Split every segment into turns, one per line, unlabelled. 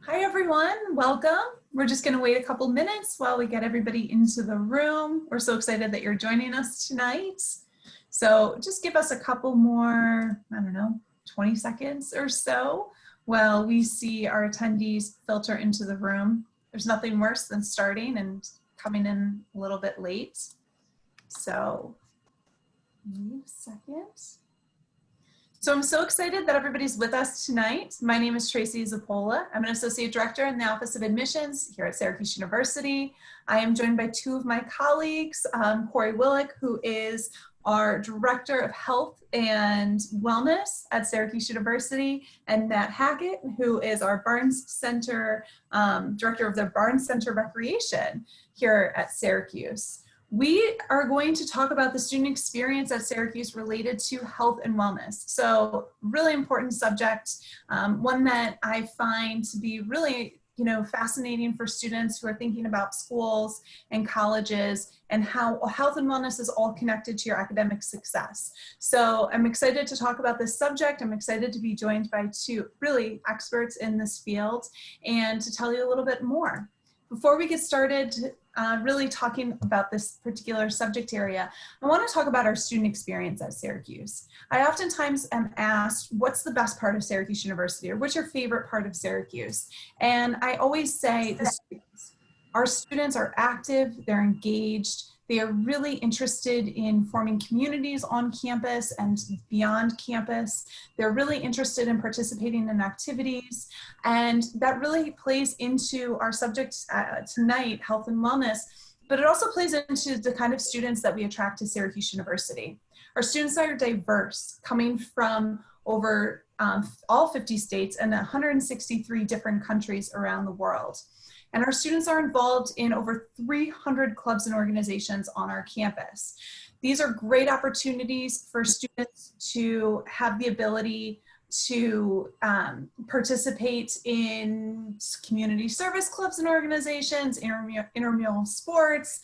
Hi everyone, welcome. We're just going to wait a couple minutes while we get everybody into the room. We're so excited that you're joining us tonight. So just give us a couple more, 20 seconds or so while we see our attendees filter into the room. There's nothing worse than starting and coming in a little bit late. So wait a second. So I'm so excited that everybody's with us tonight. My name is Tracy Zappola. I'm an Associate Director in the Office of Admissions here at Syracuse University. I am joined by two of my colleagues, Corey Willick, who is our Director of Health and Wellness at Syracuse University, and Matt Hackett, who is our Barnes Center, Director of the Barnes Center Recreation here at Syracuse. We are going to talk about the student experience at Syracuse related to health and wellness. So really important subject, one that I find to be really fascinating for students who are thinking about schools and colleges and how health and wellness is all connected to your academic success. So I'm excited to talk about this subject. I'm excited to be joined by two really experts in this field and to tell you a little bit more. Before we get started really talking about this particular subject area, I want to talk about our student experience at Syracuse. I oftentimes am asked, what's the best part of Syracuse University, or what's your favorite part of Syracuse? And I always say the students. Our students are active, they're engaged, they are really interested in forming communities on campus and beyond campus. They're really interested in participating in activities, and that really plays into our subject tonight, health and wellness, but it also plays into the kind of students that we attract to Syracuse University. Our students are diverse, coming from over all 50 states and 163 different countries around the world. And our students are involved in over 300 clubs and organizations on our campus. These are great opportunities for students to have the ability to participate in community service clubs and organizations, intramural sports,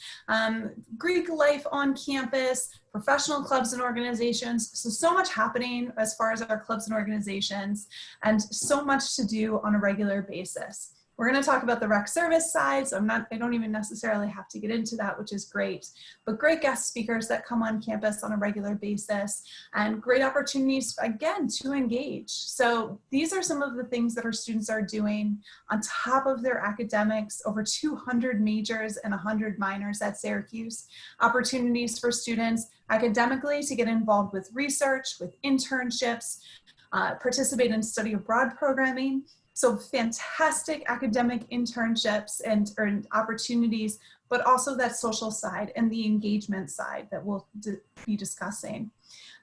Greek life on campus, professional clubs and organizations. So much happening as far as our clubs and organizations, and so much to do on a regular basis. We're going to talk about the rec service side, so I don't even necessarily have to get into that, which is great, but great guest speakers that come on campus on a regular basis and great opportunities, again, to engage. So these are some of the things that our students are doing on top of their academics, over 200 majors and 100 minors at Syracuse, opportunities for students academically to get involved with research, with internships, participate in study abroad programming. So fantastic academic internships and opportunities, but also that social side and the engagement side that we'll be discussing.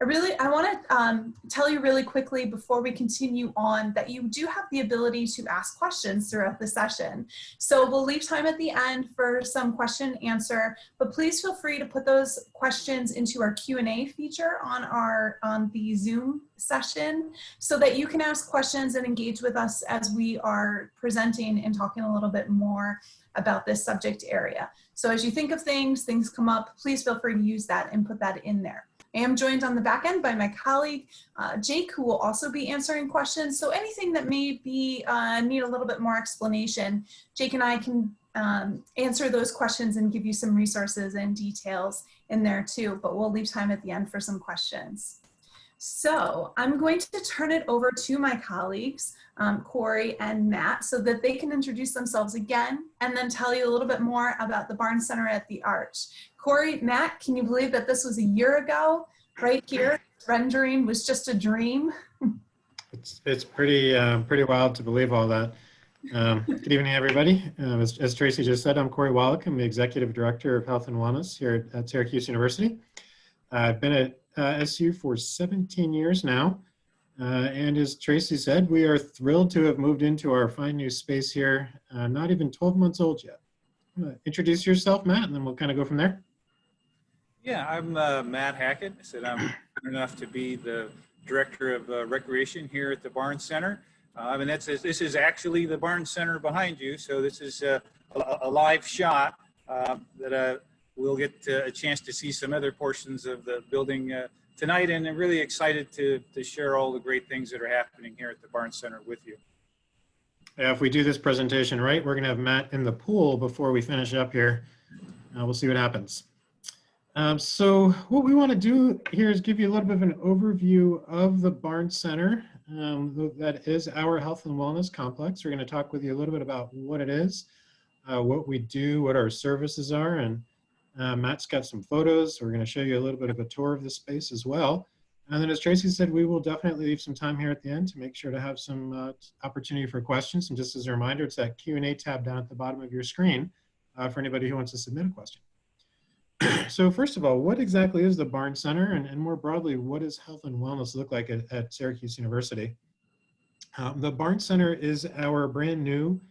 I want to tell you really quickly before we continue on that you do have the ability to ask questions throughout the session. So we'll leave time at the end for some question and answer, but please feel free to put those questions into our Q&A feature on the Zoom session so that you can ask questions and engage with us as we are presenting and talking a little bit more about this subject area. So as you think of things come up, please feel free to use that and put that in there. I am joined on the back end by my colleague, Jake, who will also be answering questions. So anything that may be need a little bit more explanation, Jake and I can answer those questions and give you some resources and details in there too, but we'll leave time at the end for some questions. So I'm going to turn it over to my colleagues, Corey and Matt, so that they can introduce themselves again and then tell you a little bit more about the Barnes Center at the Arch. Corey, Matt, can you believe that this was a year ago, right here? Rendering was just a dream.
It's pretty wild to believe all that. Good evening, everybody. As Tracy just said, I'm Corey Wallach. I'm the Executive Director of Health and Wellness here at Syracuse University. I've been at SU for 17 years now. And as Tracy said, we are thrilled to have moved into our fine new space here, not even 12 months old yet. Introduce yourself, Matt, and then we'll kind of go from there.
Yeah, I'm Matt Hackett. I said I'm good enough to be the Director of Recreation here at the Barnes Center. And this is actually the Barnes Center behind you, so this is a live shot that we'll get a chance to see some other portions of the building tonight, and I'm really excited to share all the great things that are happening here at the Barnes Center with you.
If we do this presentation right, we're going to have Matt in the pool before we finish up here. We'll see what happens. So what we want to do here is give you a little bit of an overview of the Barnes Center. That is our health and wellness complex. We're going to talk with you a little bit about what it is, what we do, what our services are, and Matt's got some photos. We're going to show you a little bit of a tour of the space as well. And then as Tracy said, we will definitely leave some time here at the end to make sure to have some opportunity for questions. And just as a reminder, it's that Q&A tab down at the bottom of your screen for anybody who wants to submit a question. So first of all, what exactly is the Barnes Center? And more broadly, what does health and wellness look like at Syracuse University? The Barnes Center is our brand new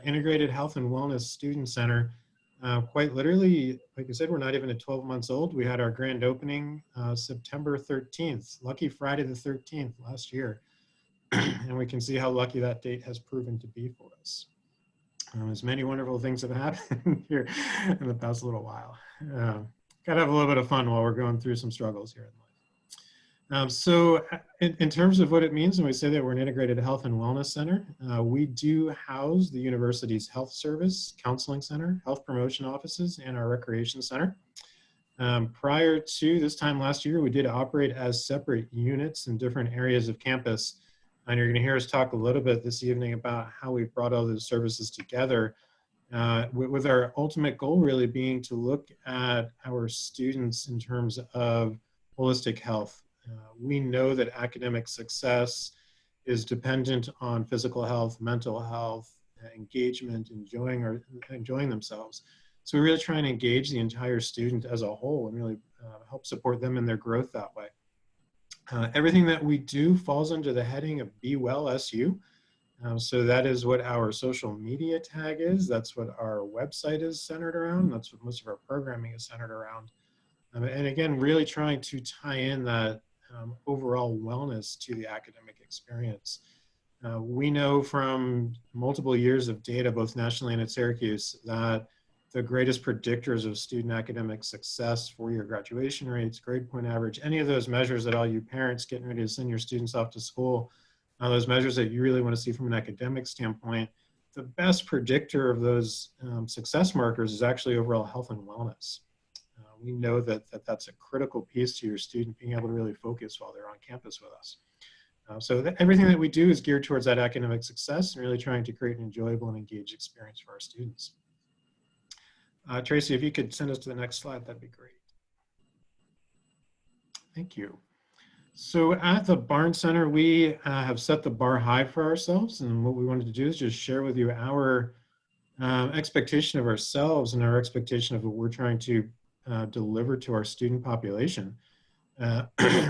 integrated health and wellness student center. Quite literally, like I said, we're not even at 12 months old. We had our grand opening September 13th, lucky Friday the 13th last year. And we can see how lucky that date has proven to be for us. As many wonderful things have happened here in the past little while. Gotta have a little bit of fun while we're going through some struggles here in life. So in terms of what it means when we say that we're an integrated health and wellness center, we do house the university's health service, counseling center, health promotion offices, and our recreation center. Prior to this time last year, we did operate as separate units in different areas of campus. And you're going to hear us talk a little bit this evening about how we've brought all those services together, with our ultimate goal really being to look at our students in terms of holistic health. We know that academic success is dependent on physical health, mental health, engagement, enjoying themselves. So we really try and engage the entire student as a whole and really help support them in their growth that way. Everything that we do falls under the heading of Be Well SU. So that is what our social media tag is. That's what our website is centered around. That's what most of our programming is centered around. And again, really trying to tie in that overall wellness to the academic experience. We know from multiple years of data, both nationally and at Syracuse, that the greatest predictors of student academic success, four-year graduation rates, grade point average, any of those measures that all you parents getting ready to send your students off to school, those measures that you really want to see from an academic standpoint, the best predictor of those success markers is actually overall health and wellness. We know that that's a critical piece to your student being able to really focus while they're on campus with us. So everything that we do is geared towards that academic success and really trying to create an enjoyable and engaged experience for our students. Tracy, if you could send us to the next slide, that'd be great. Thank you. So at the Barnes Center, we have set the bar high for ourselves, and what we wanted to do is just share with you our expectation of ourselves and our expectation of what we're trying to deliver to our student population.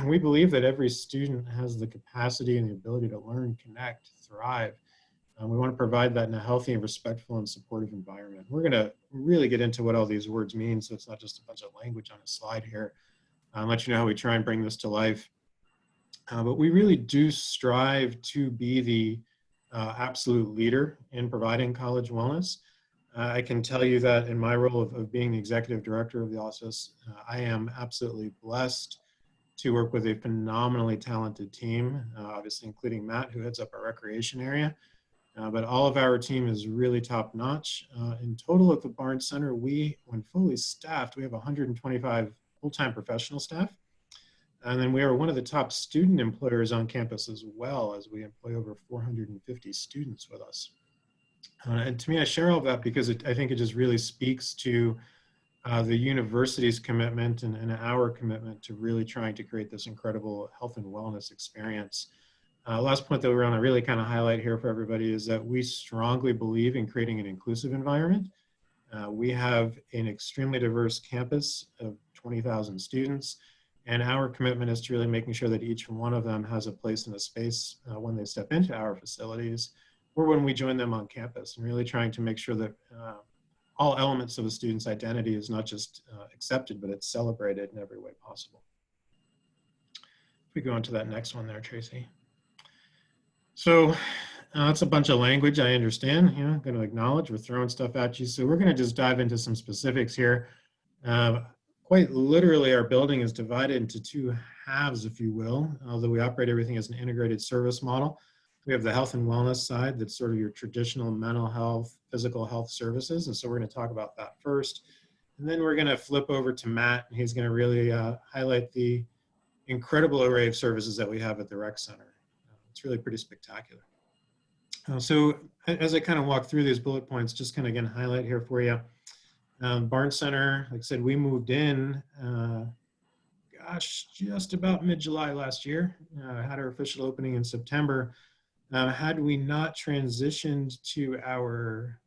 We believe that every student has the capacity and the ability to learn, connect, thrive. We want to provide that in a healthy and respectful and supportive environment. We're going to really get into what all these words mean, so it's not just a bunch of language on a slide here. I'll let you know how we try and bring this to life. But we really do strive to be the absolute leader in providing college wellness. I can tell you that in my role of being the executive director of the office, I am absolutely blessed to work with a phenomenally talented team, obviously including Matt, who heads up our recreation area. But all of our team is really top notch. In total at the Barnes Center, when fully staffed, we have 125 full-time professional staff. And then we are one of the top student employers on campus as well, as we employ over 450 students with us. And to me, I share all of that because I think it just really speaks to the university's commitment and our commitment to really trying to create this incredible health and wellness experience. Last point that we want to really kind of highlight here for everybody is that we strongly believe in creating an inclusive environment. We have an extremely diverse campus of 20,000 students, and our commitment is to really making sure that each one of them has a place and a space when they step into our facilities or when we join them on campus, and really trying to make sure that all elements of a student's identity is not just accepted, but it's celebrated in every way possible. If we go on to that next one there, Tracy. So that's a bunch of language, I understand. I'm going to acknowledge we're throwing stuff at you. So we're going to just dive into some specifics here. Quite literally, our building is divided into two halves, if you will, although we operate everything as an integrated service model. We have the health and wellness side that's sort of your traditional mental health, physical health services. And so we're going to talk about that first. And then we're going to flip over to Matt, and he's going to really highlight the incredible array of services that we have at the rec center. It's really pretty spectacular. So as I kind of walk through these bullet points, just kind of again highlight here for you. Barnes Center, like I said, we moved in, just about mid-July last year. Had our official opening in September. Had we not transitioned to our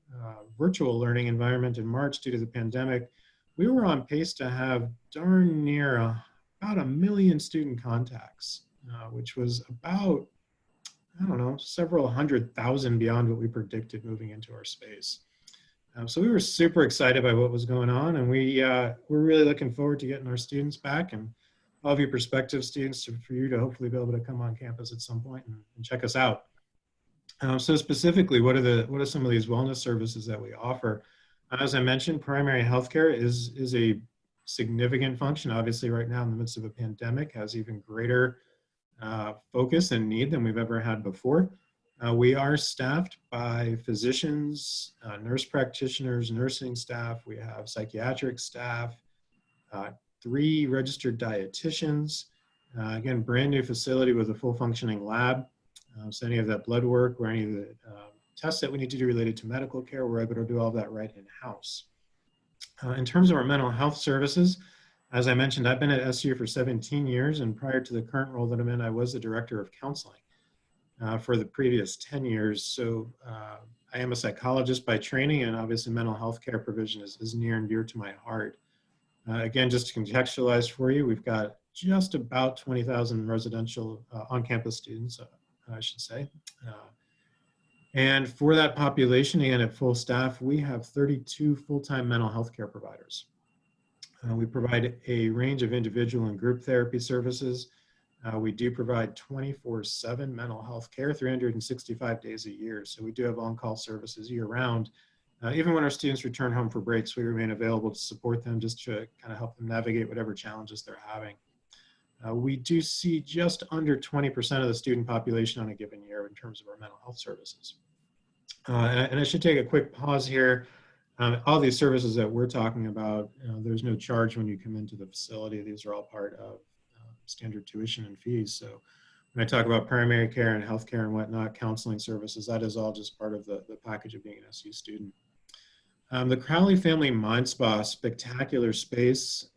virtual learning environment in March due to the pandemic, we were on pace to have darn near about 1 million student contacts, which was about, I don't know, several 100,000 beyond what we predicted moving into our space. So we were super excited by what was going on, and we're really looking forward to getting our students back and all of you prospective students for you to hopefully be able to come on campus at some point and check us out. So specifically, what are some of these wellness services that we offer? As I mentioned, primary healthcare is a significant function. Obviously, right now in the midst of a pandemic, has even greater focus and need than we've ever had before. We are staffed by physicians, nurse practitioners, nursing staff. We have psychiatric staff, 3 registered dietitians. Again, brand new facility with a full functioning lab. So any of that blood work or any of the tests that we need to do related to medical care, we're able to do all of that right in-house. In terms of our mental health services, as I mentioned, I've been at SU for 17 years, and prior to the current role that I'm in, I was the director of counseling for the previous 10 years. So I am a psychologist by training, and obviously mental health care provision is near and dear to my heart. Again, just to contextualize for you, we've got just about 20,000 residential on-campus students, I should say. And for that population, again, at full staff, we have 32 full-time mental health care providers. We provide a range of individual and group therapy services. We do provide 24/7 mental health care, 365 days a year. So we do have on-call services year-round. Even when our students return home for breaks, we remain available to support them, just to kind of help them navigate whatever challenges they're having. We do see just under 20% of the student population on a given year in terms of our mental health services. And I should take a quick pause here. All these services that we're talking about, there's no charge when you come into the facility. These are all part of standard tuition and fees. So when I talk about primary care and healthcare and whatnot, counseling services, that is all just part of the package of being an SU student. The Crowley Family Mind Spa, spectacular space,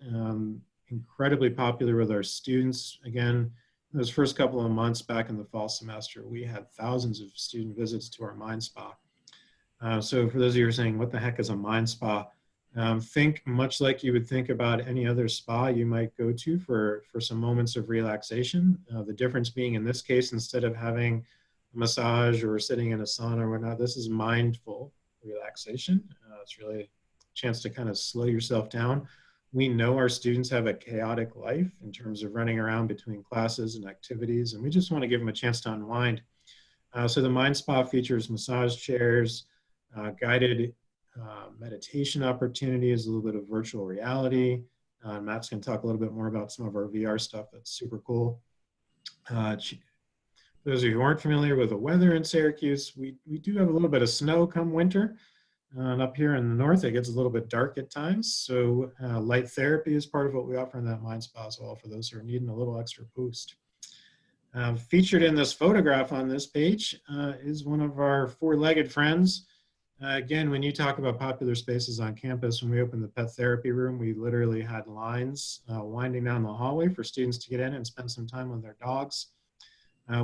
incredibly popular with our students. Again, those first couple of months back in the fall semester, we had thousands of student visits to our Mind Spa. So for those of you who are saying, what the heck is a Mind Spa? Think much like you would think about any other spa you might go to for some moments of relaxation. The difference being in this case, instead of having a massage or sitting in a sauna or whatnot, this is mindful relaxation. It's really a chance to kind of slow yourself down. We know our students have a chaotic life in terms of running around between classes and activities, and we just want to give them a chance to unwind. So the Mind Spa features massage chairs, guided meditation opportunities, a little bit of virtual reality. Matt's going to talk a little bit more about some of our VR stuff that's super cool. Those of you who aren't familiar with the weather in Syracuse, we do have a little bit of snow come winter. And up here in the north, it gets a little bit dark at times. So light therapy is part of what we offer in that Mind Spa as well for those who are needing a little extra boost. Featured in this photograph on this page is one of our 4-legged friends. Again, when you talk about popular spaces on campus, when we opened the pet therapy room, we literally had lines winding down the hallway for students to get in and spend some time with their dogs.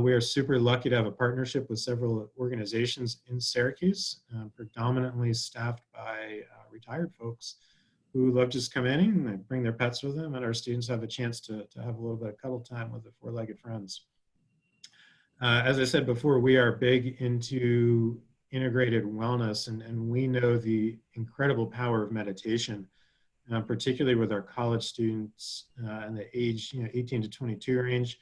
We are super lucky to have a partnership with several organizations in Syracuse, predominantly staffed by retired folks who love just come in and they bring their pets with them, and our students have a chance to have a little bit of cuddle time with the 4-legged friends. As I said before, we are big into integrated wellness, and we know the incredible power of meditation, particularly with our college students in the age 18 to 22 range.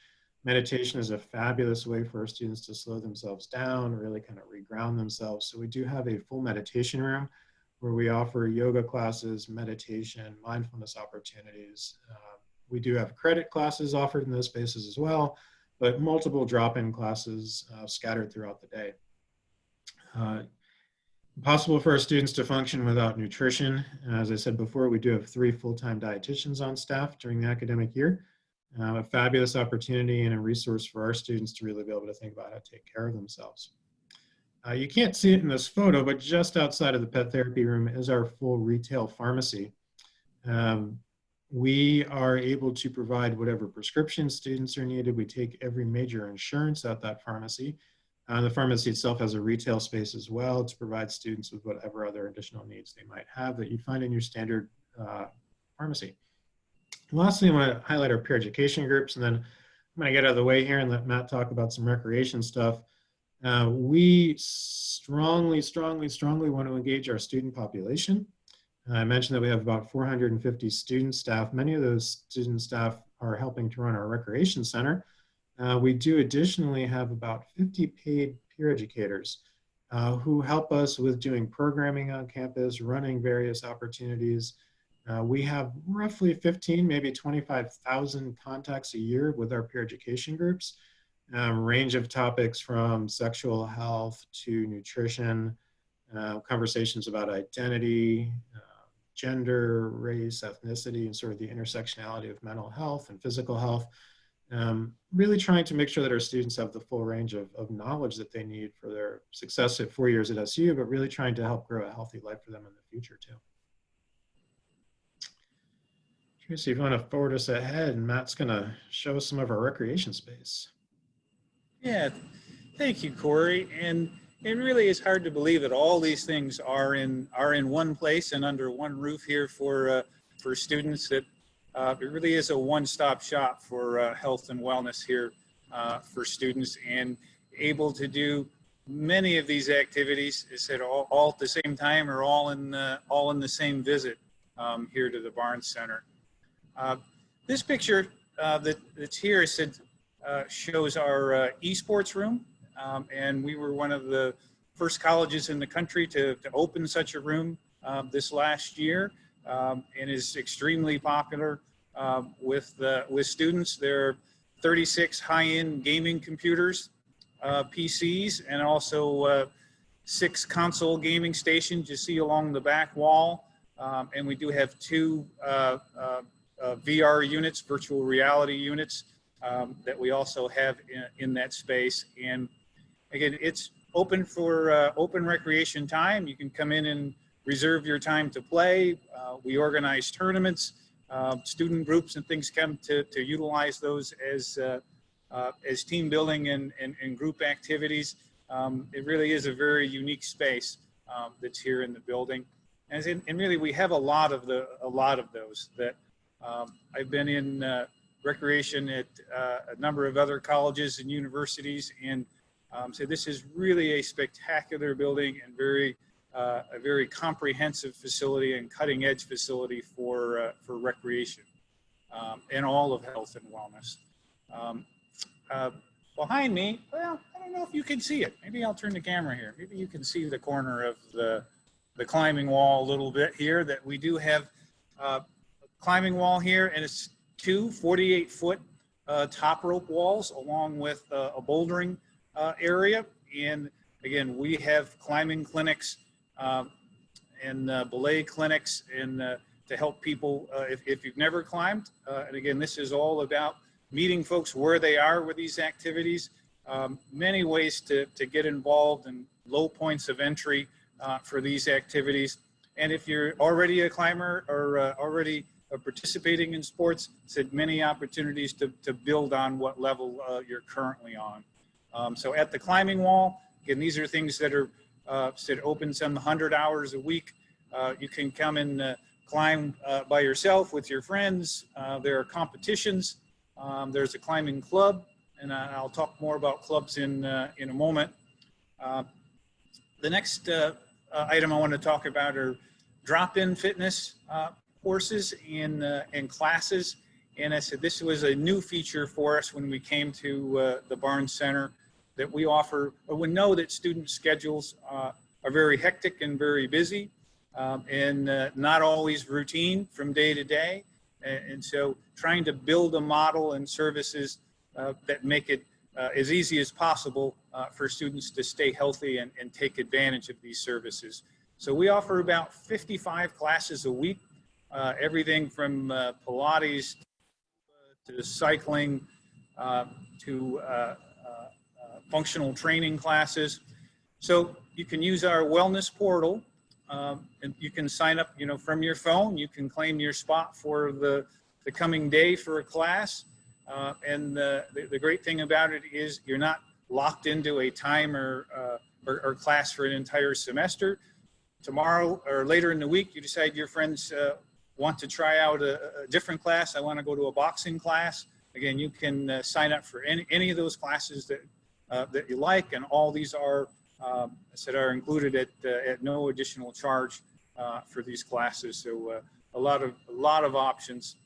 Meditation is a fabulous way for our students to slow themselves down, really kind of reground themselves. So we do have a full meditation room where we offer yoga classes, meditation, mindfulness opportunities. We do have credit classes offered in those spaces as well. but multiple drop-in classes scattered throughout the day. Possible for our students to function without nutrition. As I said before, we do have 3 full-time dietitians on staff during the academic year. A fabulous opportunity and a resource for our students to really be able to think about how to take care of themselves. You can't see it in this photo, but just outside of the pet therapy room is our full retail pharmacy. We are able to provide whatever prescriptions students are needed. We take every major insurance at that pharmacy. The pharmacy itself has a retail space as well to provide students with whatever other additional needs they might have that you find in your standard pharmacy. Lastly, I want to highlight our peer education groups, and then I'm going to get out of the way here and let Matt talk about some recreation stuff. We strongly want to engage our student population. I mentioned that we have about 450 student staff. Many of those student staff are helping to run our recreation center. We do additionally have about 50 paid peer educators who help us with doing programming on campus, running various opportunities. We have roughly 15, maybe 25,000 contacts a year with our peer education groups. Range of topics from sexual health to nutrition, conversations about identity, gender, race, ethnicity, and sort of the intersectionality of mental health and physical health. Really trying to make sure that our students have the full range of knowledge that they need for their success at 4 years at SU, but really trying to help grow a healthy life for them in the future too. Tracy, if you want to forward us ahead, and Matt's going to show us some of our recreation space.
Yeah, thank you, Corey. And it really is hard to believe that all these things are in one place and under one roof here for students. That it really is a one-stop shop for health and wellness here for students, and able to do many of these activities, is said all at the same time or all in the same visit here to the Barnes Center. This picture that's here shows our Esports Room, and we were one of the first colleges in the country to open such a room this last year, and is extremely popular with students. There are 36 high-end gaming computers, PCs, and also 6 console gaming stations you see along the back wall, and we do have 2 VR units, virtual reality units, that we also have in that space. And again, it's open for open recreation time. You can come in and reserve your time to play. We organize tournaments, student groups and things come to utilize those as team building and group activities. It really is a very unique space that's here in the building. And really we have a lot of those that I've been in recreation at a number of other colleges and universities, and so this is really a spectacular building and a very comprehensive facility and cutting edge facility for recreation and all of health and wellness. Behind me, well, I don't know if you can see it. Maybe I'll turn the camera here. Maybe you can see the corner of the climbing wall a little bit here, that we do have climbing wall here, and it's 2 48-foot top rope walls along with a bouldering area. And again, we have climbing clinics and belay clinics and to help people if you've never climbed. And again, this is all about meeting folks where they are with these activities. Many ways to get involved and low points of entry for these activities. And if you're already a climber or already participating in sports, said many opportunities to build on what level you're currently on. So at the climbing wall, again, these are things that are said open some 100 hours a week. You can come and climb by yourself with your friends. There are competitions. There's a climbing club, and I'll talk more about clubs in a moment. The next item I want to talk about are drop-in fitness courses and classes. And I said this was a new feature for us when we came to the Barnes Center, that we offer, or we know that student schedules are very hectic and very busy, and not always routine from day to day. And so trying to build a model and services that make it as easy as possible for students to stay healthy and take advantage of these services. So we offer about 55 classes a week, everything from Pilates to cycling to functional training classes. So you can use our wellness portal, and you can sign up, from your phone. You can claim your spot for the coming day for a class. And the great thing about it is you're not locked into a time or class for an entire semester. Tomorrow or later in the week, you decide your friends want to try out a different class. I want to go to a boxing class. Again, you can sign up for any of those classes that you like, and all these are are included at no additional charge for these classes. So a lot of options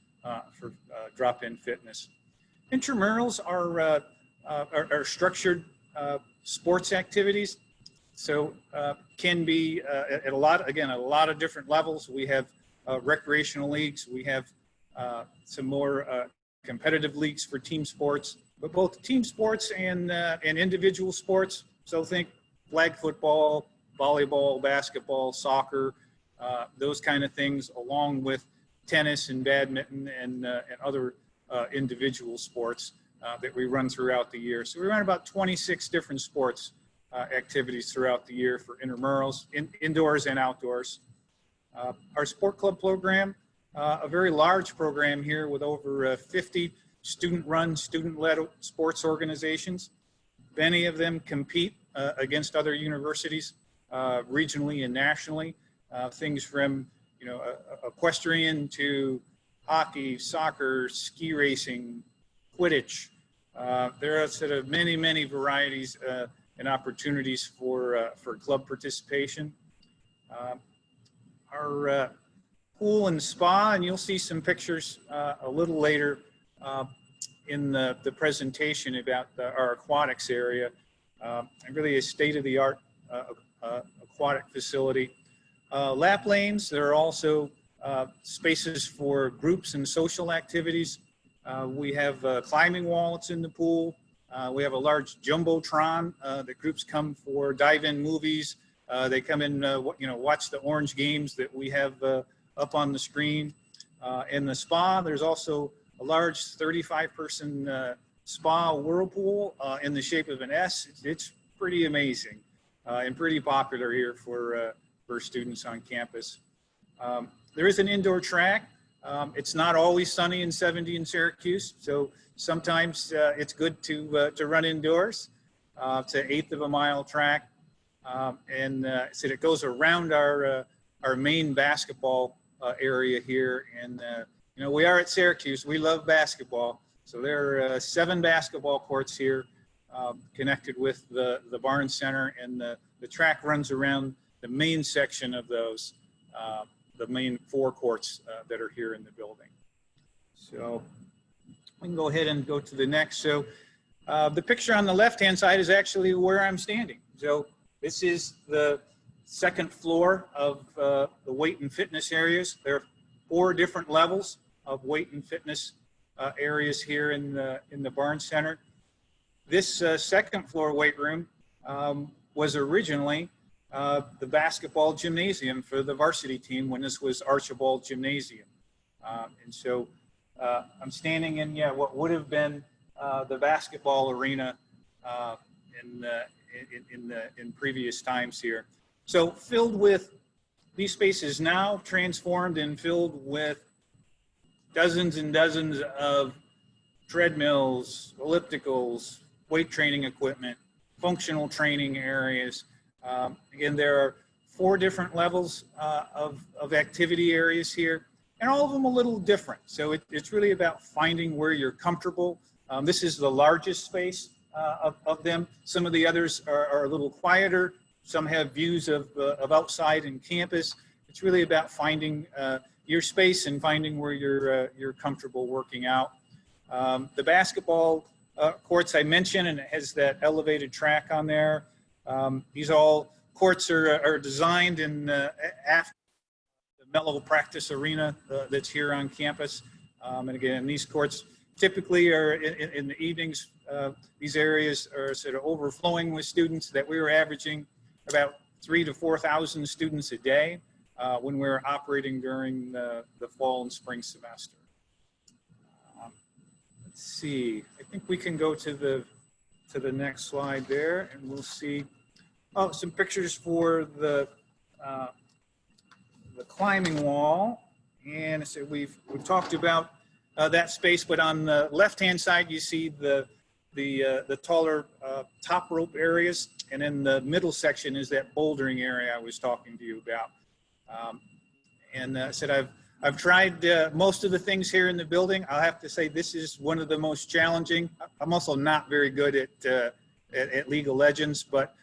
for drop-in fitness. Intramurals are structured sports activities. So can be at a lot of different levels. We have recreational leagues. We have some more competitive leagues for team sports, but both team sports and individual sports. So think flag football, volleyball, basketball, soccer, those kind of things, along with tennis and badminton and other individual sports that we run throughout the year. So we run about 26 different sports activities throughout the year for intramurals, indoors and outdoors. Our sport club program, a very large program here with over 50 student-run, student-led sports organizations. Many of them compete against other universities regionally and nationally. Things from equestrian to hockey, soccer, ski racing, Quidditch. There are sort of many varieties and opportunities for club participation. Our pool and spa, and you'll see some pictures a little later in the presentation about our aquatics area. Really a state-of-the-art aquatic facility. Lap lanes, there are also spaces for groups and social activities. We have a climbing wall that's in the pool. We have a large jumbotron that groups come for dive-in movies. They come in, watch the Orange games that we have up on the screen. In the spa, there's also a large 35-person spa whirlpool in the shape of an S. It's pretty amazing and pretty popular here for students on campus. There is an indoor track. It's not always sunny and 70 in Syracuse, so sometimes it's good to run indoors. It's an 1/8 of a mile track, and so it goes around our main basketball area here. And we are at Syracuse. We love basketball, so there are 7 basketball courts here connected with the Barnes Center, and the track runs around the main section of those. The main 4 courts that are here in the building. So we can go ahead and go to the next. So the picture on the left-hand side is actually where I'm standing. So this is the 2nd floor of the weight and fitness areas. There are 4 different levels of weight and fitness areas here in the Barnes Center. This 2nd floor weight room was originally the basketball gymnasium for the varsity team when this was Archibald Gymnasium. And so I'm standing in what would have been the basketball arena in previous times here. So filled with these spaces now transformed and filled with dozens and dozens of treadmills, ellipticals, weight training equipment, functional training areas. Again, there are 4 different levels of activity areas here, and all of them a little different. So it's really about finding where you're comfortable. This is the largest space of them. Some of the others are a little quieter. Some have views of outside and campus. It's really about finding your space and finding where you're comfortable working out. The basketball courts I mentioned, and it has that elevated track on there. These all courts are designed in after the Mellow Practice Arena that's here on campus. And again, these courts typically are in the evenings, these areas are sort of overflowing with students, that we were averaging about 3,000 to 4,000 students a day when we were operating during the fall and spring semester. Let's see, I think we can go to the next slide there, and we'll see some pictures for the climbing wall. And so we've talked about that space, but on the left-hand side, you see the taller top rope areas, and in the middle section is that bouldering area I was talking to you about. I said I've tried most of the things here in the building. I'll have to say this is one of the most challenging. I'm also not very good at League of Legends, but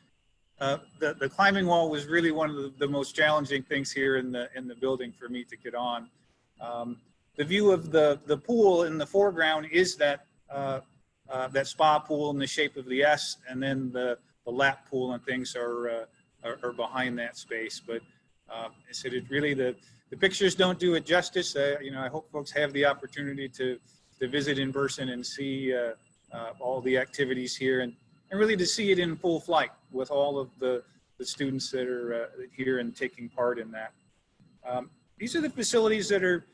the climbing wall was really one of the most challenging things here in the building for me to get on. The view of the pool in the foreground is that spa pool in the shape of the S, and then the lap pool and things are behind that space. But I said it really, the pictures don't do it justice. I hope folks have the opportunity to visit in person and see all the activities here, and really to see it in full flight with all of the students that are here and taking part in that. These are the facilities that are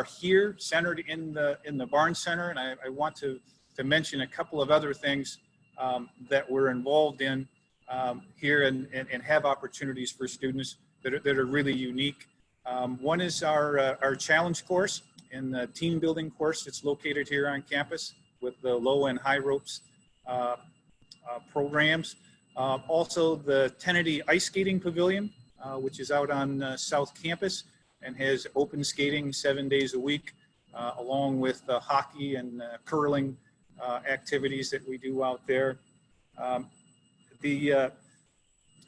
here centered in the Barnes Center, and I want to mention a couple of other things that we're involved in here and have opportunities for students that are really unique. One is our challenge course and the team building course that's located here on campus with the low and high ropes programs. Also the Tennedy Ice Skating Pavilion, which is out on South Campus and has open skating 7 days a week, along with hockey and curling activities that we do out there. The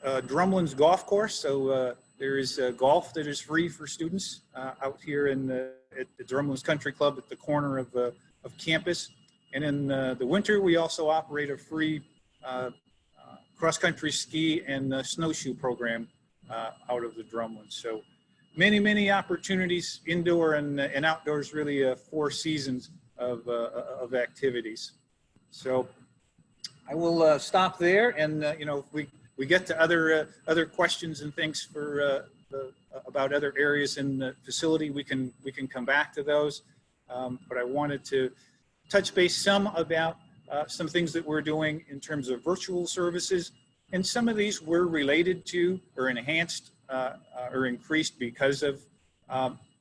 Drumlins Golf Course, so there is golf that is free for students out here at the Drumlins Country Club at the corner of campus. And in the winter, we also operate a free cross-country ski and snowshoe program out of the Drumlins. So many opportunities, indoor and outdoors, really 4 seasons of activities. So I will stop there, and if we get to other questions and things for about other areas in the facility, we can come back to those. But I wanted to touch base some about some things that we're doing in terms of virtual services, and some of these were related to or enhanced or increased because of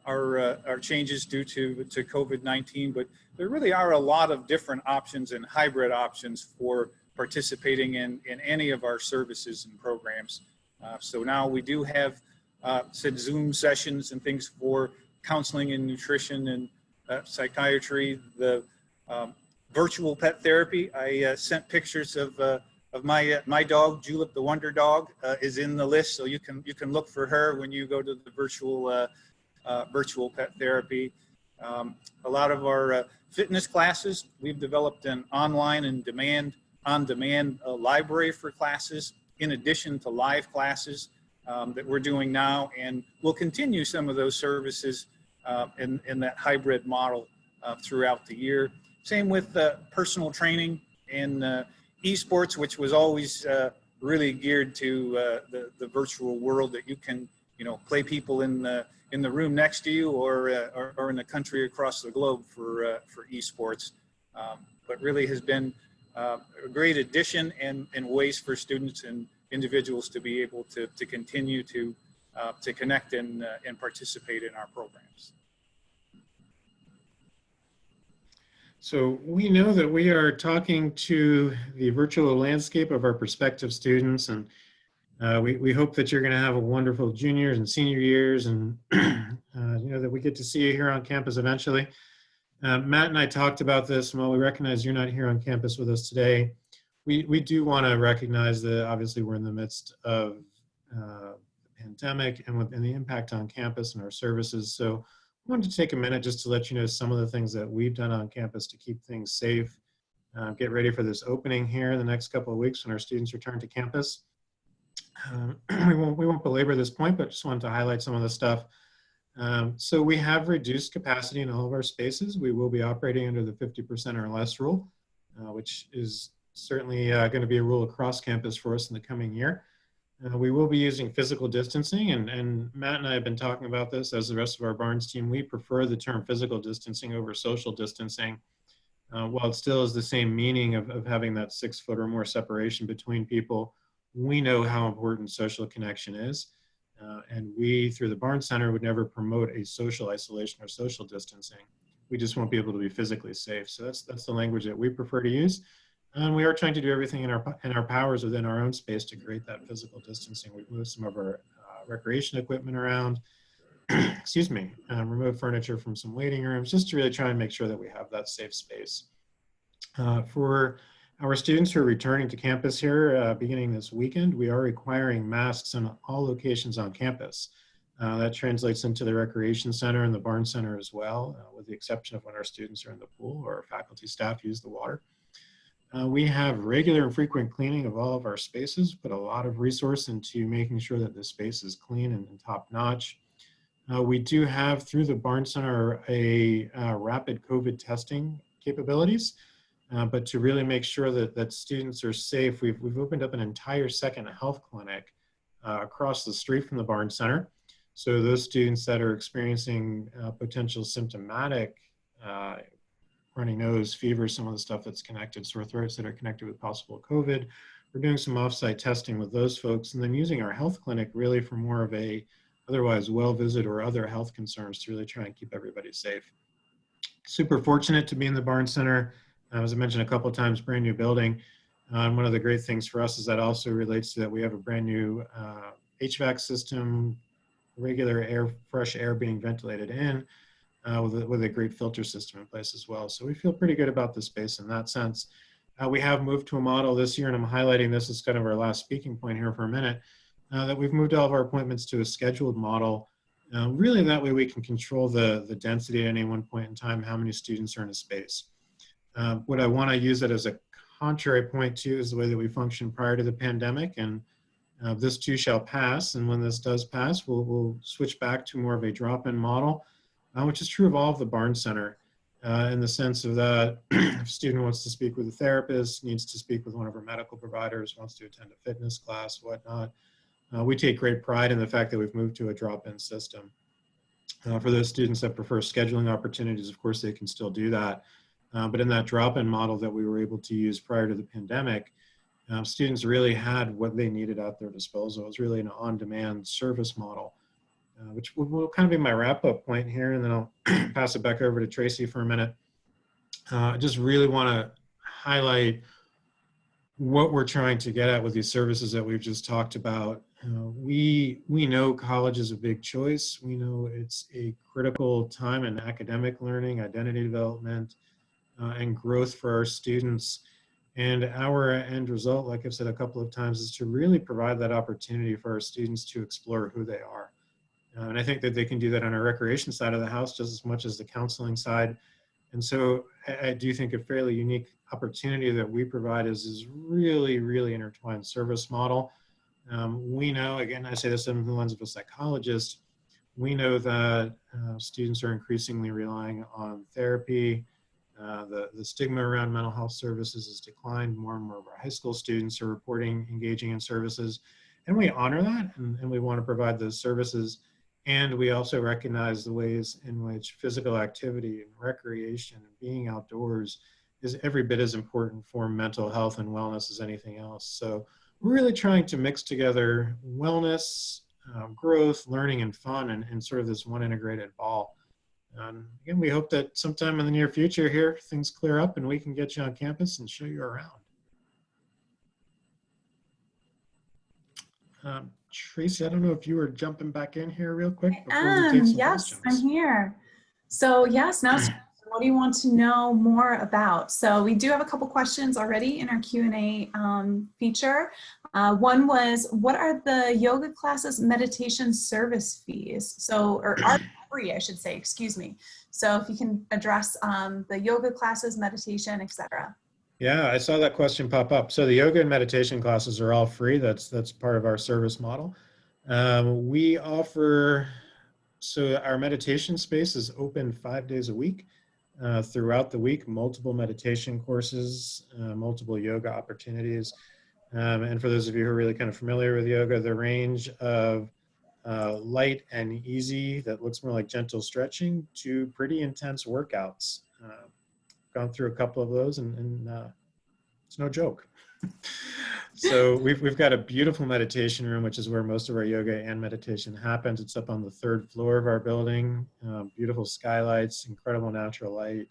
our changes due to COVID-19. But there really are a lot of different options and hybrid options for participating in any of our services and programs. So now we do have Zoom sessions and things for counseling and nutrition and psychiatry. The virtual pet therapy, I sent pictures of my dog, Julep the Wonder Dog, is in the list, so you can look for her when you go to the virtual pet therapy. A lot of our fitness classes, we've developed an online and on-demand library for classes, in addition to live classes that we're doing now, and we'll continue some of those services in that hybrid model throughout the year. Same with personal training and esports, which was always really geared to the virtual world, that you can play people in the room next to you or in the country across the globe for esports. But really has been a great addition and ways for students and individuals to be able to continue to connect and participate in our programs.
So we know that we are talking to the virtual landscape of our prospective students, and we hope that you're going to have a wonderful juniors and senior years, and that we get to see you here on campus eventually. Matt and I talked about this, and while we recognize you're not here on campus with us today, we do want to recognize that obviously we're in the midst of the pandemic and the impact on campus and our services. So I wanted to take a minute just to let you know some of the things that we've done on campus to keep things safe, get ready for this opening here in the next couple of weeks when our students return to campus. We won't belabor this point, but just wanted to highlight some of the stuff. So we have reduced capacity in all of our spaces. We will be operating under the 50% or less rule, which is certainly going to be a rule across campus for us in the coming year. We will be using physical distancing, and Matt and I have been talking about this as the rest of our Barnes team. We prefer the term physical distancing over social distancing, while it still is the same meaning of having that 6 foot or more separation between people. We know how important social connection is, and we, through the Barnes Center, would never promote a social isolation or social distancing. We just won't be able to be physically safe. So that's the language that we prefer to use. And we are trying to do everything in our powers within our own space to create that physical distancing. We've moved some of our recreation equipment around, excuse me, remove furniture from some waiting rooms, just to really try and make sure that we have that safe space. For our students who are returning to campus here beginning this weekend, we are requiring masks in all locations on campus. That translates into the recreation center and the Barnes Center as well, with the exception of when our students are in the pool or faculty staff use the water. We have regular and frequent cleaning of all of our spaces, put a lot of resource into making sure that the space is clean and top notch. We do have, through the Barnes Center, a rapid COVID testing capabilities, but to really make sure that students are safe, we've opened up an entire second health clinic across the street from the Barnes Center. So those students that are experiencing potential symptomatic runny nose, fever, some of the stuff that's connected, sore throats that are connected with possible COVID. We're doing some offsite testing with those folks, and then using our health clinic really for more of a otherwise well visit or other health concerns to really try and keep everybody safe. Super fortunate to be in the Barnes Center. As I mentioned a couple of times, brand new building. And one of the great things for us is that also relates to that we have a brand new HVAC system, regular air, fresh air being ventilated in, with a great filter system in place as well. So we feel pretty good about the space in that sense. We have moved to a model this year, and I'm highlighting this as kind of our last speaking point here for a minute, that we've moved all of our appointments to a scheduled model. Really that way we can control the density at any one point in time, how many students are in a space. What I want to use it as a contrary point to is the way that we functioned prior to the pandemic, and this too shall pass. And when this does pass, we'll switch back to more of a drop-in model, which is true of all of the Barnes Center, in the sense of that if a student wants to speak with a therapist, needs to speak with one of our medical providers, wants to attend a fitness class, whatnot, we take great pride in the fact that we've moved to a drop-in system. For those students that prefer scheduling opportunities, of course, they can still do that. But in that drop-in model that we were able to use prior to the pandemic, students really had what they needed at their disposal. It was really an on-demand service model, which will kind of be my wrap-up point here, and then I'll pass it back over to Tracy for a minute. I just really want to highlight what we're trying to get at with these services that we've just talked about. We know college is a big choice. We know it's a critical time in academic learning, identity development, and growth for our students. And our end result, like I've said a couple of times, is to really provide that opportunity for our students to explore who they are. And I think that they can do that on our recreation side of the house just as much as the counseling side. And so I do think a fairly unique opportunity that we provide is really, really intertwined service model. We know, again, I say this from the lens of a psychologist, we know that students are increasingly relying on therapy. The stigma around mental health services has declined. More and more of our high school students are reporting engaging in services. And we honor that, and we want to provide those services. And we also recognize the ways in which physical activity and recreation and being outdoors is every bit as important for mental health and wellness as anything else. So we're really trying to mix together wellness, growth, learning, and fun in sort of this one integrated ball. Again, we hope that sometime in the near future here, things clear up and we can get you on campus and show you around. Tracy, I don't know if you were jumping back in here real quick before we take some
yes,
questions.
I'm here. So yes, now what do you want to know more about? So we do have a couple questions already in our Q&A feature. One was, what are the yoga classes meditation service fees? So, or are free, I should say, excuse me. So if you can address the yoga classes, meditation, etc.
Yeah, I saw that question pop up. So the yoga and meditation classes are all free. That's part of our service model. We offer So our meditation space is open 5 days a week. Throughout the week, multiple meditation courses, multiple yoga opportunities. And for those of you who are really kind of familiar with yoga, the range of light and easy that looks more like gentle stretching to pretty intense workouts. Gone through a couple of those and it's no joke. So we've got a beautiful meditation room, which is where most of our yoga and meditation happens. It's up on the 3rd floor of our building. Beautiful skylights, incredible natural light,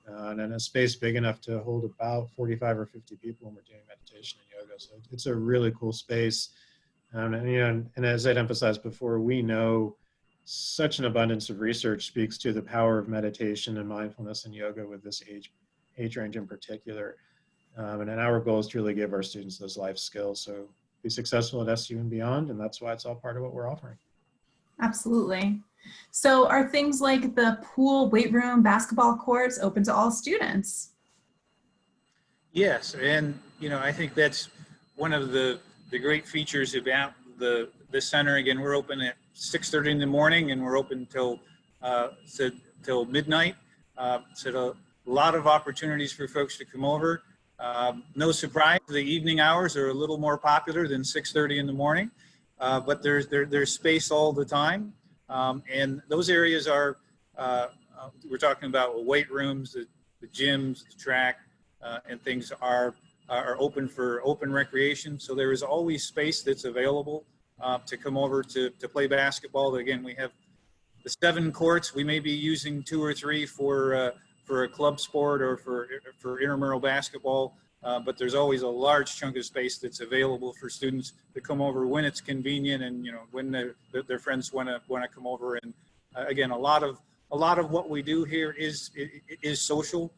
and then a space big enough to hold about 45 or 50 people when we're doing meditation and yoga. So it's a really cool space. And, you know, and as I'd emphasized before, we know such an abundance of research speaks to the power of meditation and mindfulness and yoga with this age range in particular. And then our goal is to really give our students those life skills. So be successful at SU and beyond. And that's why it's all part of what we're offering.
Absolutely. So are things like the pool, weight room, basketball courts open to all students?
Yes, and you know, I think that's one of the great features about the center. Again, we're open at 6:30 in the morning, and we're open till midnight. So a lot of opportunities for folks to come over. No surprise, the evening hours are a little more popular than 6:30 in the morning, but there's space all the time, and those areas are we're talking about weight rooms, the gyms, the track, and things are open for open recreation. So there is always space that's available to come over to play basketball. Again, we have the 7 courts. We may be using 2 or 3 for a club sport or for intramural basketball, but there's always a large chunk of space that's available for students to come over when it's convenient, and you know, when their friends want to come over. And again, a lot of what we do here is social.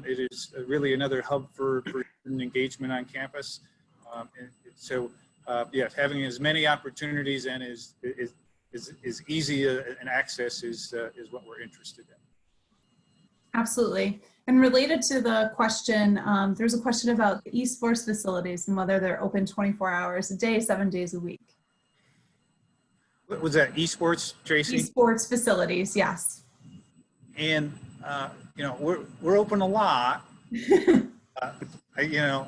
It is really another hub for student engagement on campus. And so, yeah, having as many opportunities and is easy an access is what we're interested in.
Absolutely. And related to the question, there's a question about the esports facilities and whether they're open 24 hours a day, 7 days a week.
What was that, esports, Tracy?
Esports facilities, yes.
And you know, we're open a lot. You know,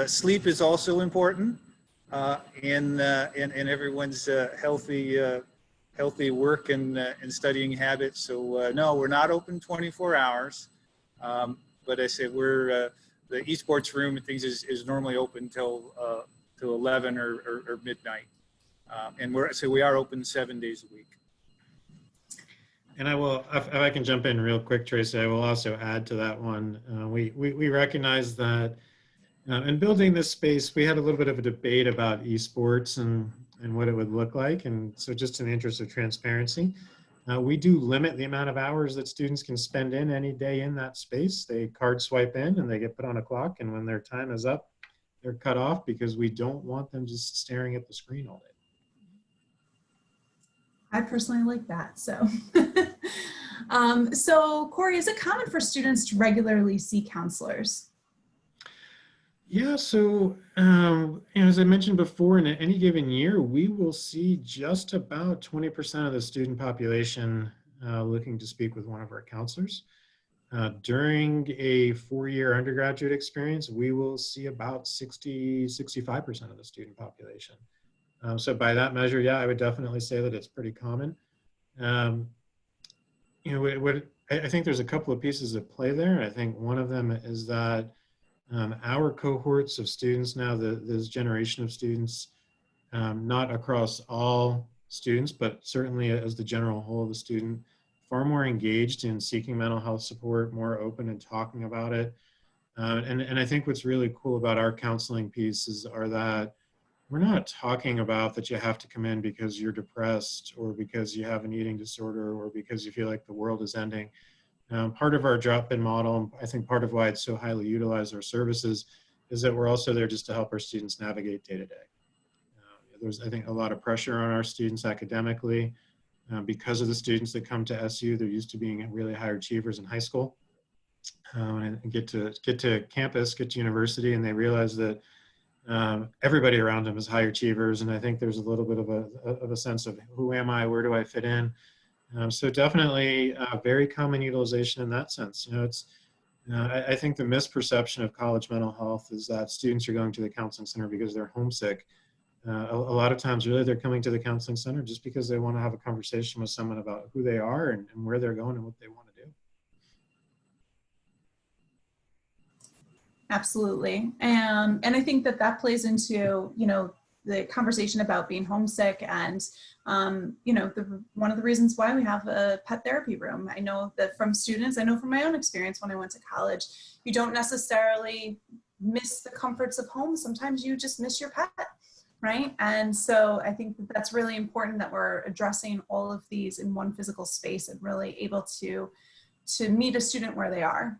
sleep is also important, and everyone's healthy work and studying habits. So no, we're not open 24 hours. But I said we're the esports room and things is normally open till 11 or midnight, and we are open 7 days a week.
And I will, if I can jump in real quick, Tracy, I will also add to that one. We recognize that in building this space, we had a little bit of a debate about esports and what it would look like. And so just in the interest of transparency, we do limit the amount of hours that students can spend in any day in that space. They card swipe in and they get put on a clock. And when their time is up, they're cut off because we don't want them just staring at the screen all day.
I personally like that. So, so Corey, is it common for students to regularly see counselors?
Yeah, so as I mentioned before, in any given year, we will see just about 20% of the student population looking to speak with one of our counselors. During a 4-year undergraduate experience, we will see about 65% of the student population. So by that measure, yeah, I would definitely say that it's pretty common. I think there's a couple of pieces at play there. I think one of them is that our cohorts of students now, this generation of students, not across all students, but certainly as the general whole of the student, far more engaged in seeking mental health support, more open and talking about it. And I think what's really cool about our counseling pieces are that we're not talking about that you have to come in because you're depressed or because you have an eating disorder or because you feel like the world is ending. Part of our drop-in model, I think part of why it's so highly utilized, our services, is that we're also there just to help our students navigate day to day. There's, I think, a lot of pressure on our students academically because of the students that come to SU. They're used to being really high achievers in high school and get to campus, get to university, and they realize that everybody around them is high achievers. And I think there's a little bit of a sense of who am I, where do I fit in? So definitely very common utilization in that sense. You know, it's I think the misperception of college mental health is that students are going to the counseling center because they're homesick. A lot of times, really, they're coming to the counseling center just because they want to have a conversation with someone about who they are and where they're going and what they want to do.
Absolutely. And I think that that plays into, you know, the conversation about being homesick and, you know, one of the reasons why we have a pet therapy room. I know that from students, I know from my own experience when I went to college, you don't necessarily miss the comforts of home. Sometimes you just miss your pet, right? And so I think that that's really important that we're addressing all of these in one physical space and really able to meet a student where they are.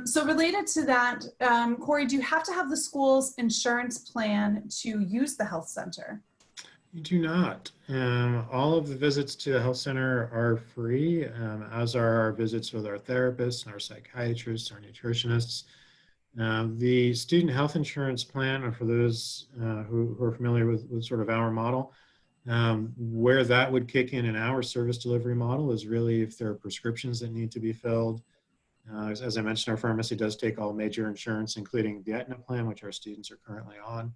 So related to that, Corey, do you have to have the school's insurance plan to use the health center?
You do not. All of the visits to the health center are free, as are our visits with our therapists and our psychiatrists, our nutritionists. The student health insurance plan, or for those who are familiar with sort of our model, where that would kick in our service delivery model is really if there are prescriptions that need to be filled. As I mentioned, our pharmacy does take all major insurance, including the Aetna plan, which our students are currently on.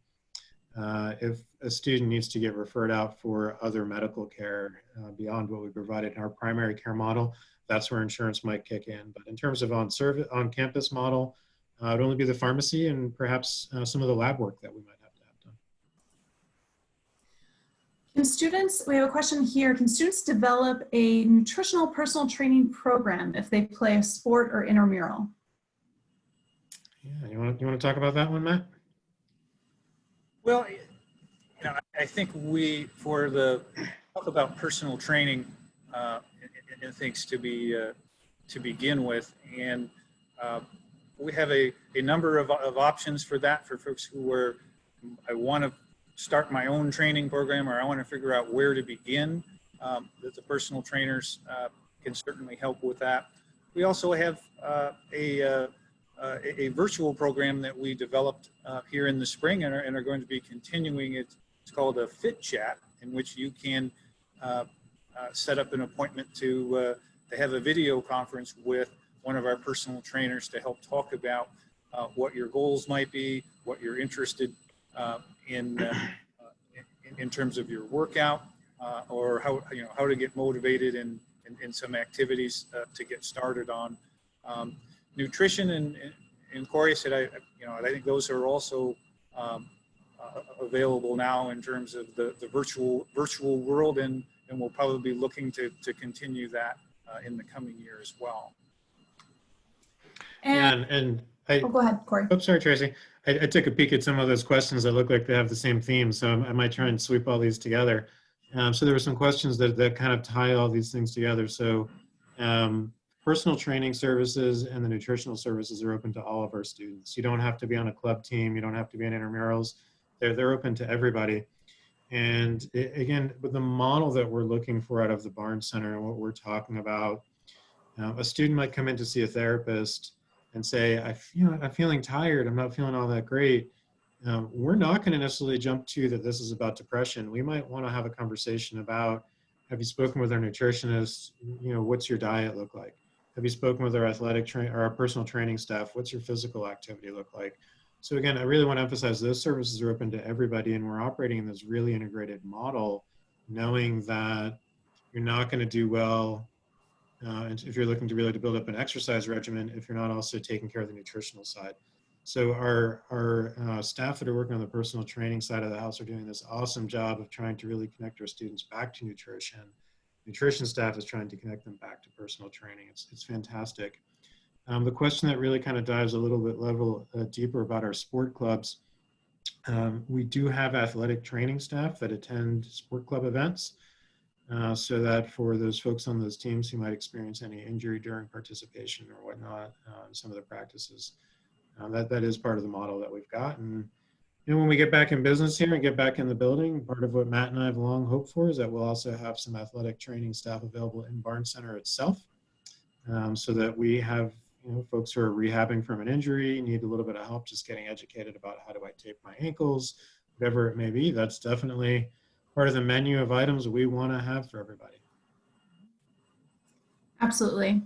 If a student needs to get referred out for other medical care beyond what we provided in our primary care model, that's where insurance might kick in. But in terms of on-campus model, it would only be the pharmacy and perhaps some of the lab work that we might have to have done.
Can students, we have a question here, can students develop a nutritional personal training program if they play a sport or intramural?
Yeah, you want to talk about that one, Matt?
Well, you know, I think for the talk about personal training and things to begin with, and we have a number of options for that for folks who I want to start my own training program, or I want to figure out where to begin. That the personal trainers can certainly help with that. We also have a virtual program that we developed here in the spring and are going to be continuing. It's called a Fit Chat, in which you can set up an appointment to have a video conference with one of our personal trainers to help talk about what your goals might be, what you're interested in terms of your workout, or how to get motivated in some activities to get started on. Nutrition and Corey said, I think those are also available now in terms of the virtual world, and we'll probably be looking to continue that in the coming year as well.
And go ahead, Corey.
Oh, sorry, Tracy. I took a peek at some of those questions that look like they have the same theme, so I might try and sweep all these together. So there were some questions that kind of tie all these things together. So personal training services and the nutritional services are open to all of our students. You don't have to be on a club team. You don't have to be in intramurals. They're open to everybody. And again, with the model that we're looking for out of the Barnes Center and what we're talking about, a student might come in to see a therapist and say, I'm feeling tired. I'm not feeling all that great. We're not going to necessarily jump to that this is about depression. We might want to have a conversation about, have you spoken with our nutritionist? What's your diet look like? Have you spoken with our athletic trainer or our personal training staff? What's your physical activity look like? So again, I really want to emphasize those services are open to everybody, and we're operating in this really integrated model, knowing that you're not going to do well if you're looking to really build up an exercise regimen if you're not also taking care of the nutritional side. So our staff that are working on the personal training side of the house are doing this awesome job of trying to really connect our students back to nutrition. Nutrition staff is trying to connect them back to personal training. It's fantastic. The question that really kind of dives a little bit deeper about our sport clubs, we do have athletic training staff that attend sport club events. So that for those folks on those teams who might experience any injury during participation or whatnot, in some of the practices, that is part of the model that we've got. And when we get back in business here and get back in the building, part of what Matt and I have long hoped for is that we'll also have some athletic training staff available in Barnes Center itself, so that we have folks who are rehabbing from an injury, need a little bit of help just getting educated about how do I tape my ankles, whatever it may be. That's definitely part of the menu of items we want to have for everybody.
Absolutely.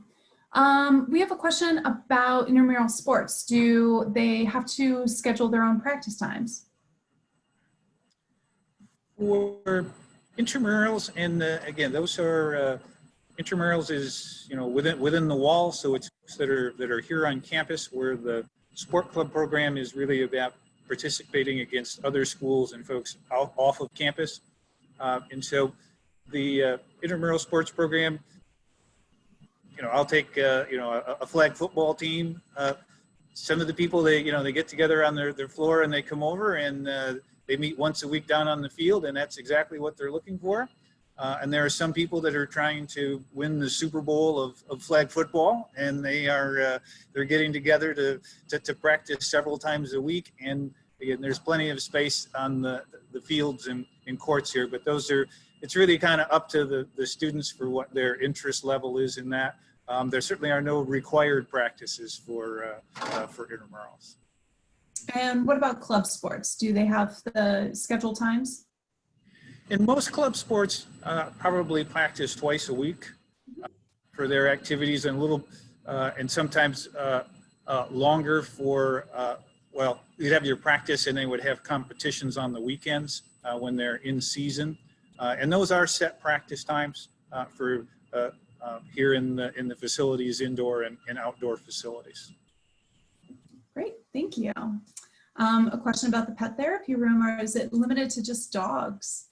We have a question about intramural sports. Do they have to schedule their own practice times?
For intramurals, and again, those are intramurals is within the wall, so it's folks that are here on campus, where the sport club program is really about participating against other schools and folks off of campus. And so the intramural sports program, I'll take a flag football team. Some of the people, they get together on their floor and they come over and they meet once a week down on the field, and that's exactly what they're looking for. And there are some people that are trying to win the Super Bowl of flag football, and they're getting together to practice several times a week. And again, there's plenty of space on the fields and courts here, but it's really kind of up to the students for what their interest level is in that. There certainly are no required practices for intramurals.
And what about club sports? Do they have the scheduled times?
In most club sports, probably practice twice a week for their activities, and and sometimes longer for, you'd have your practice and they would have competitions on the weekends when they're in season. And those are set practice times for here in the facilities, indoor and outdoor facilities.
Great, thank you. A question about the pet therapy room, or is it limited to just dogs?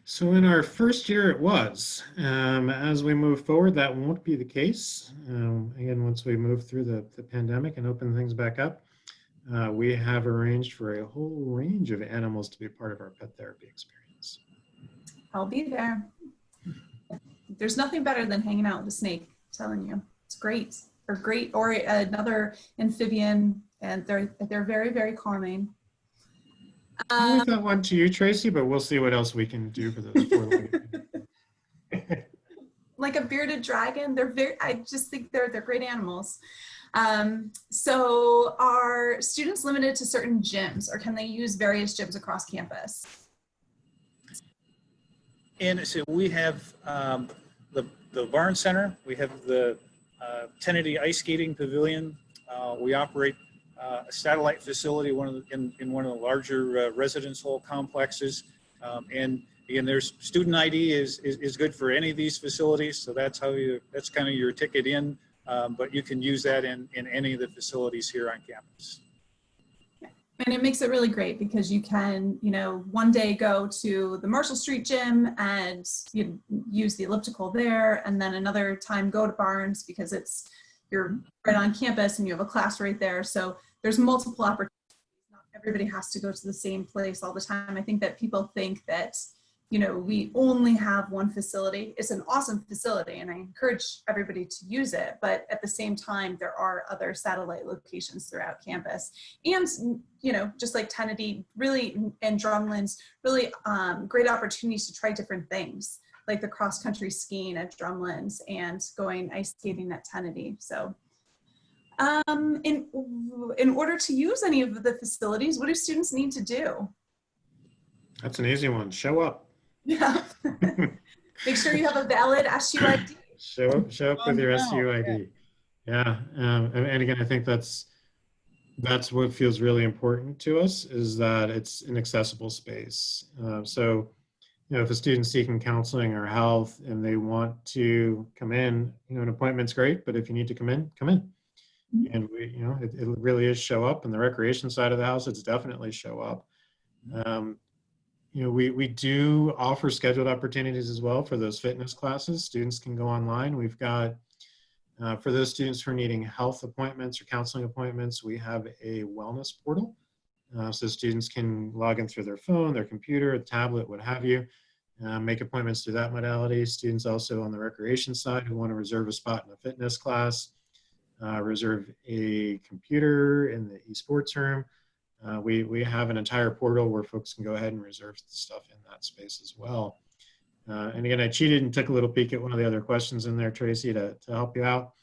So in our first year, it was. As we move forward, that won't be the case. Again, once we move through the pandemic and open things back up, we have arranged for a whole range of animals to be part of our pet therapy experience.
I'll be there. There's nothing better than hanging out with a snake, I'm telling you. It's great. Or another amphibian, and they're very, very calming.
I leave that one to you, Tracy, but we'll see what else we can do for those four-legged.
Like a bearded dragon, I just think they're great animals. So are students limited to certain gyms, or can they use various gyms across campus?
And so we have the Barn Center, we have the Tennessee Ice Skating Pavilion. We operate a satellite facility in one of the larger residence hall complexes. And again, there's student ID is good for any of these facilities. So that's kind of your ticket in, but you can use that in any of the facilities here on campus.
And it makes it really great because you can, one day go to the Marshall Street gym and use the elliptical there, and then another time go to Barnes because you're right on campus and you have a class right there. So there's multiple opportunities. Not everybody has to go to the same place all the time. I think that people think that, we only have one facility. It's an awesome facility and I encourage everybody to use it. But at the same time, there are other satellite locations throughout campus. And, just like Tennessee, really, and Drumlins, really great opportunities to try different things, like the cross-country skiing at Drumlins and going ice skating at Tennessee. So in order to use any of the facilities, what do students need to do?
That's an easy one. Show up.
Yeah. Make sure you have a valid SUID.
Show up with your SUID. Yeah. And again, I think that's what feels really important to us, is that it's an accessible space. So, if a student's seeking counseling or health and they want to come in, an appointment's great, but if you need to come in, come in. And it really is show up. And the recreation side of the house, it's definitely show up. We do offer scheduled opportunities as well for those fitness classes. Students can go online. We've got, for those students who are needing health appointments or counseling appointments, we have a wellness portal. So students can log in through their phone, their computer, a tablet, what have you, make appointments through that modality. Students also on the recreation side who want to reserve a spot in a fitness class, reserve a computer in the esports room. We have an entire portal where folks can go ahead and reserve stuff in that space as well. And again, I cheated and took a little peek at one of the other questions in there, Tracy, to help you out.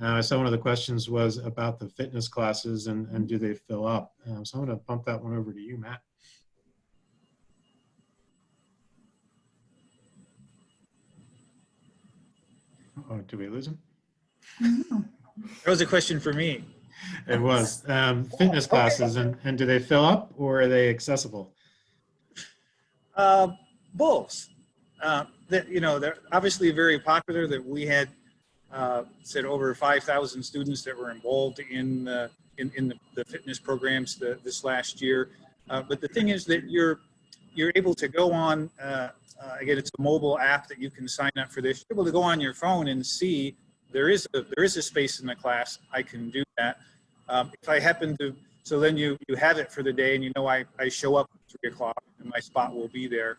I saw one of the questions was about the fitness classes and do they fill up? So I'm going to bump that one over to you, Matt. Oh, did we lose him?
That was a question for me.
It was. Fitness classes, and do they fill up or are they accessible?
Both. They're obviously very popular. That we had said over 5,000 students that were involved in the fitness programs this last year. But the thing is that you're able to go on. Again, it's a mobile app that you can sign up for this. You're able to go on your phone and see there is a space in the class. I can do that. If I happen to, so then you have it for the day, and you know I show up at 3 o'clock and my spot will be there.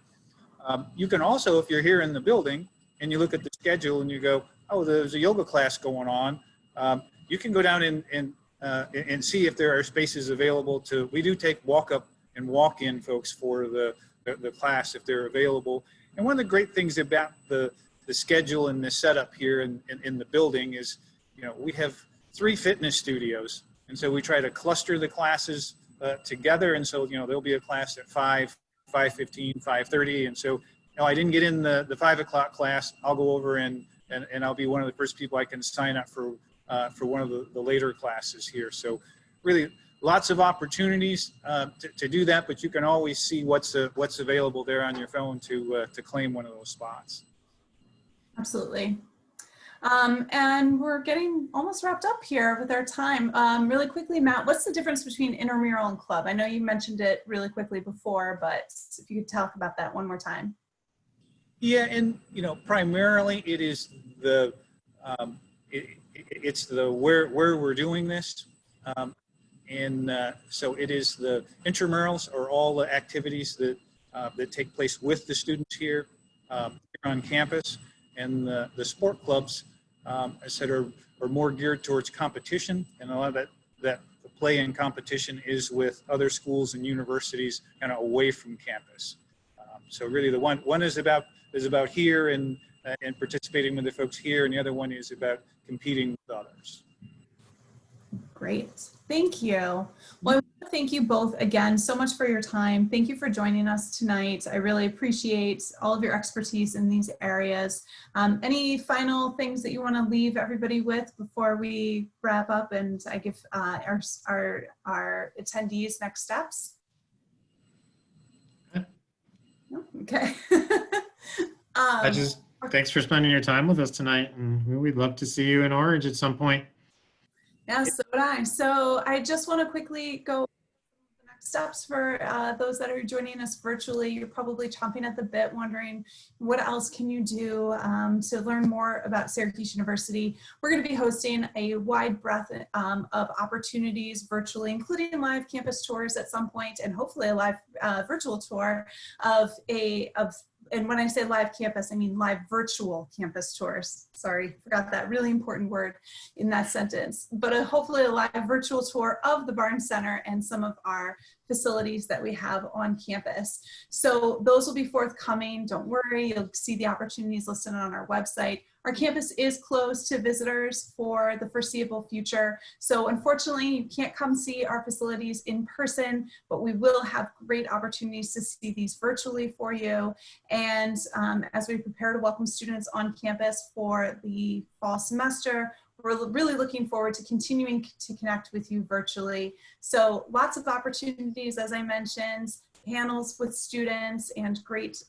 You can also, if you're here in the building and you look at the schedule and you go, oh, there's a yoga class going on, you can go down and see if there are spaces available to. We do take walk-up and walk-in folks for the class if they're available. And one of the great things about the schedule and the setup here in the building is, we have 3 fitness studios. And so we try to cluster the classes together. And so, there'll be a class at 5, 5:15, 5:30. And so, I didn't get in the 5 o'clock class. I'll go over and I'll be one of the first people I can sign up for one of the later classes here. So really lots of opportunities to do that, but you can always see what's available there on your phone to claim one of those spots.
Absolutely. And we're getting almost wrapped up here with our time. Really quickly, Matt, what's the difference between intramural and club? I know you mentioned it really quickly before, but if you could talk about that one more time.
Yeah, and primarily it is it's the where we're doing this, so it is the intramurals are all the activities that take place with the students here on campus, and the sport clubs, I said, are more geared towards competition, and a lot of that play and competition is with other schools and universities kind of away from campus. So really, the one is about here and participating with the folks here, and the other one is about competing with others.
Great, thank you. Well, I want to thank you both again so much for your time. Thank you for joining us tonight. I really appreciate all of your expertise in these areas. Any final things that you want to leave everybody with before we wrap up and I give our attendees next steps? No? Okay.
Thanks for spending your time with us tonight, and we'd love to see you in Orange at some point.
Yes, so would I. So I just want to quickly go the next steps for those that are joining us virtually. You're probably chomping at the bit, wondering what else can you do to learn more about Syracuse University. We're going to be hosting a wide breadth of opportunities virtually, including live campus tours at some point, and hopefully a live virtual tour and when I say live campus, I mean live virtual campus tours. Sorry, forgot that really important word in that sentence. But hopefully a live virtual tour of the Barnes Center and some of our facilities that we have on campus. So those will be forthcoming. Don't worry, you'll see the opportunities listed on our website. Our campus is closed to visitors for the foreseeable future. So unfortunately, you can't come see our facilities in person, but we will have great opportunities to see these virtually for you. And as we prepare to welcome students on campus for the fall semester, we're really looking forward to continuing to connect with you virtually. So lots of opportunities, as I mentioned, panels with students, and great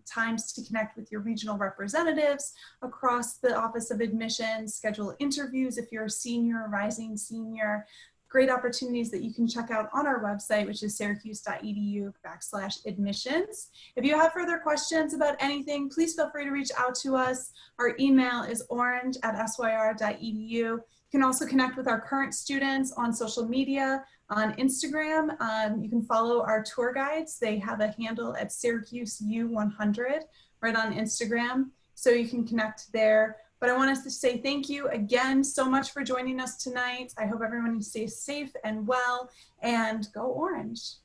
times to connect with your regional representatives across the Office of Admissions, schedule interviews if you're a senior, rising senior. Great opportunities that you can check out on our website, which is syracuse.edu/admissions. If you have further questions about anything, please feel free to reach out to us. Our email is orange@syr.edu. You can also connect with our current students on social media. On Instagram, you can follow our tour guides. They have a handle at SyracuseU100 right on Instagram, so you can connect there. But I want us to say thank you again so much for joining us tonight. I hope everyone stays safe and well, and go Orange.